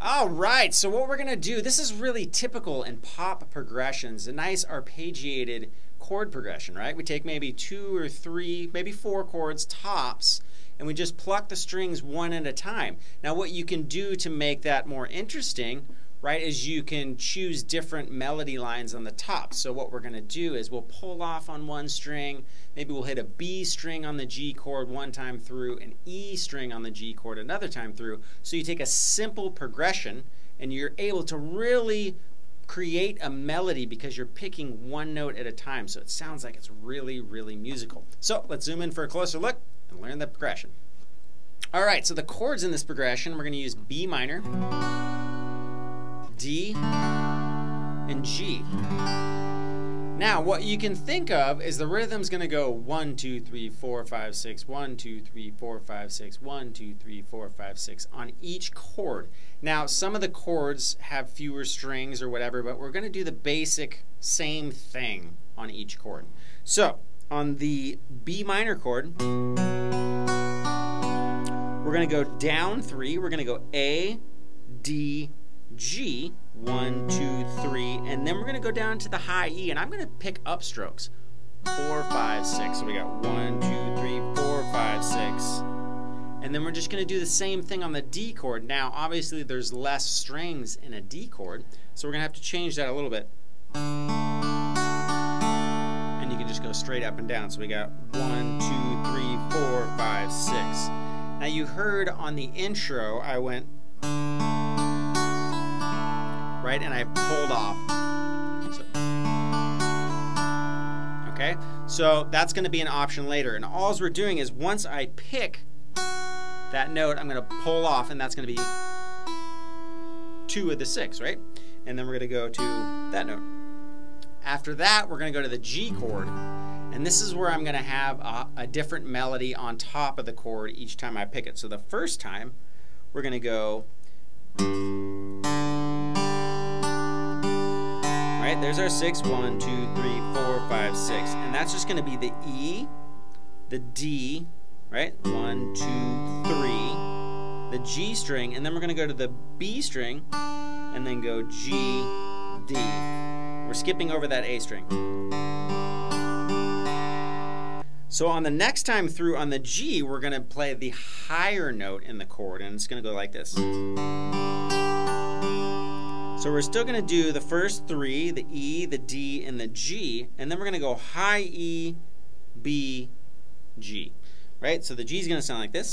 Alright, so what we're going to do, this is really typical in pop progressions, a nice arpeggiated chord progression, right? We take maybe 2 or 3, maybe 4 chords tops, and we just pluck the strings one at a time. Now what you can do to make that more interesting, right, is you can choose different melody lines on the top. So what we're going to do is we'll pull off on one string, maybe we'll hit a B string on the G chord one time through, an E string on the G chord another time through. So you take a simple progression and you're able to really create a melody because you're picking one note at a time. So it sounds like it's really, really musical. So let's zoom in for a closer look and learn the progression. Alright, so the chords in this progression, we're going to use B minor, D, and G. Now what you can think of is the rhythm's going to go 1, 2, 3, 4, 5, 6, 1, 2, 3, 4, 5, 6, 1, 2, 3, 4, 5, 6 on each chord. Now some of the chords have fewer strings or whatever, but we're going to do the basic same thing on each chord. So on the B minor chord, we're going to go down 3, we're going to go A, D, G, 1, 2, 3, and then we're going to go down to the high E, and I'm going to pick upstrokes. 4, 5, 6. So we got 1, 2, 3, 4, 5, 6. And then we're just going to do the same thing on the D chord. Now, obviously, there's less strings in a D chord, so we're going to have to change that a little bit. And you can just go straight up and down. So we got 1, 2, 3, 4, 5, 6. Now, you heard on the intro, I went right, and I pulled off. Okay, so that's going to be an option later, and all we're doing is once I pick that note, I'm going to pull off, and that's going to be 2 of the 6, right? And then we're going to go to that note. After that, we're going to go to the G chord, and this is where I'm going to have a different melody on top of the chord each time I pick it. So the first time, we're going to go. Right, there's our 6, 1, 2, 3, 4, 5, 6, and that's just going to be the E, the D, right, 1, 2, 3, the G string, and then we're going to go to the B string, and then go G, D. We're skipping over that A string. So on the next time through on the G, we're going to play the higher note in the chord, and it's going to go like this. So we're still going to do the first 3, the E, the D, and the G, and then we're going to go high E, B, G. Right? So the G is going to sound like this.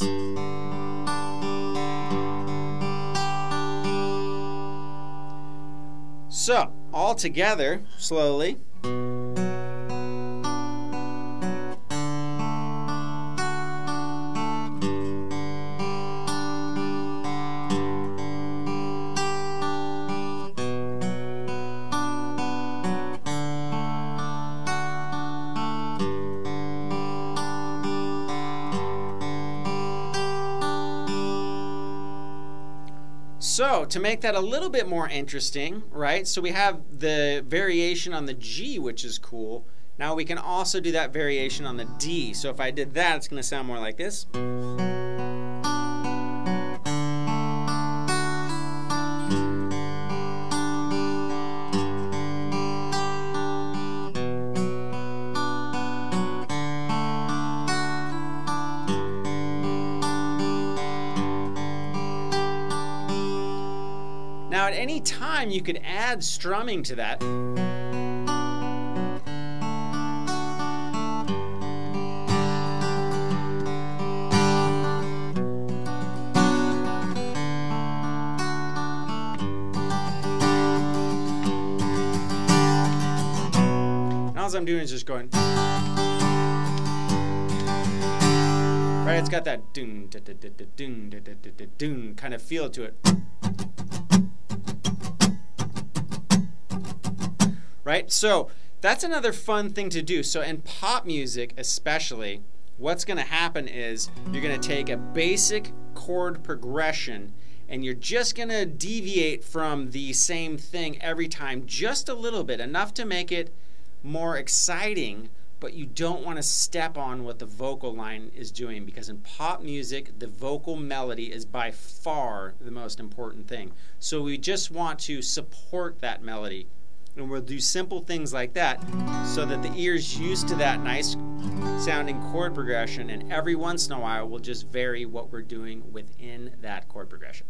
So, all together, slowly. So to make that a little bit more interesting, right, so we have the variation on the G, which is cool. Now we can also do that variation on the D. So if I did that, it's going to sound more like this. Now at any time you could add strumming to that. And all I'm doing is just going. Right, it's got that doon da da da da doon da da da da doon kind of feel to it. Right? So that's another fun thing to do. So in pop music especially, what's going to happen is you're going to take a basic chord progression, and you're just going to deviate from the same thing every time just a little bit, enough to make it more exciting, but you don't want to step on what the vocal line is doing, because in pop music, the vocal melody is by far the most important thing. So we just want to support that melody. And we'll do simple things like that so that the ear's used to that nice sounding chord progression, and every once in a while we'll just vary what we're doing within that chord progression.